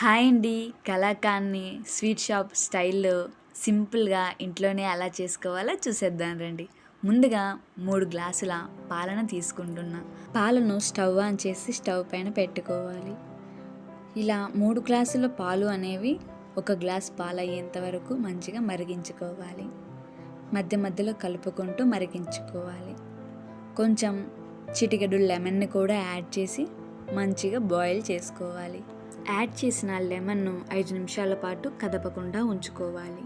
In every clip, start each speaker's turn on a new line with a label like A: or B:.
A: Hi అండి. కలాకాండ్‌ని sweet shop స్టైల్‌లో సింపుల్‌గా ఇంట్లోనే ఎలా చేసుకోవాలో చూసేద్దాం రండి. ముందుగా 3 గ్లాసుల పాలను తీసుకుంటున్నా. పాలను స్టవ్ ఆన్ చేసి స్టవ్ పైన పెట్టుకోవాలి. ఇలా 3 గ్లాసుల పాలు అనేవి ఒక గ్లాస్ పాలయ్యేంత వరకు మంచిగా మరిగించుకోవాలి. మధ్య మధ్యలో కలుపుకుంటూ మరిగించుకోవాలి. కొంచెం చిటికెడు లెమన్‌ని కూడా యాడ్ చేసి మంచిగా బాయిల్ చేసుకోవాలి. యాడ్ చేసిన లెమన్ను 5 నిమిషాల పాటు కదపకుండా ఉంచుకోవాలి.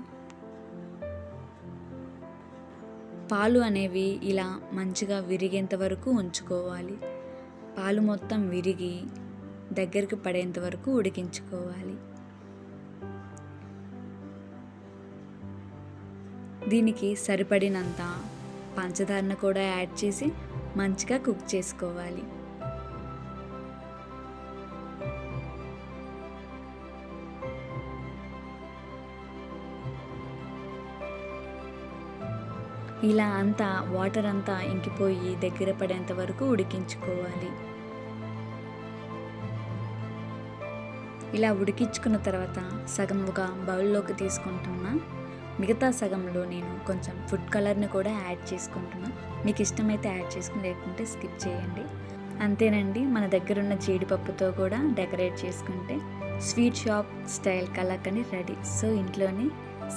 A: పాలు అనేవి ఇలా మంచిగా విరిగేంత వరకు ఉంచుకోవాలి. పాలు మొత్తం విరిగి దగ్గరికి పడేంత వరకు ఉడికించుకోవాలి. దీనికి సరిపడినంత పంచదారను కూడా యాడ్ చేసి మంచిగా కుక్ చేసుకోవాలి. ఇలా అంతా వాటర్ అంతా ఇంకిపోయి దగ్గర పడేంత వరకు ఉడికించుకోవాలి. ఇలా ఉడికించుకున్న తర్వాత సగం ఒక బౌల్లోకి తీసుకుంటున్నా. మిగతా సగంలో నేను కొంచెం ఫుడ్ కలర్ని కూడా యాడ్ చేసుకుంటున్నా. మీకు ఇష్టమైతే యాడ్ చేసుకుని, లేకుంటే స్కిప్ చేయండి. అంతేనండి, మన దగ్గరున్న జీడిపప్పుతో కూడా డెకరేట్ చేసుకుంటే sweet shop style kalakand ready. So ఇంట్లోనే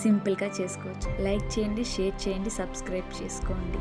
A: సింపుల్గా చేసుకోవచ్చు. లైక్ చేయండి, షేర్ చేయండి, సబ్స్క్రైబ్ చేసుకోండి.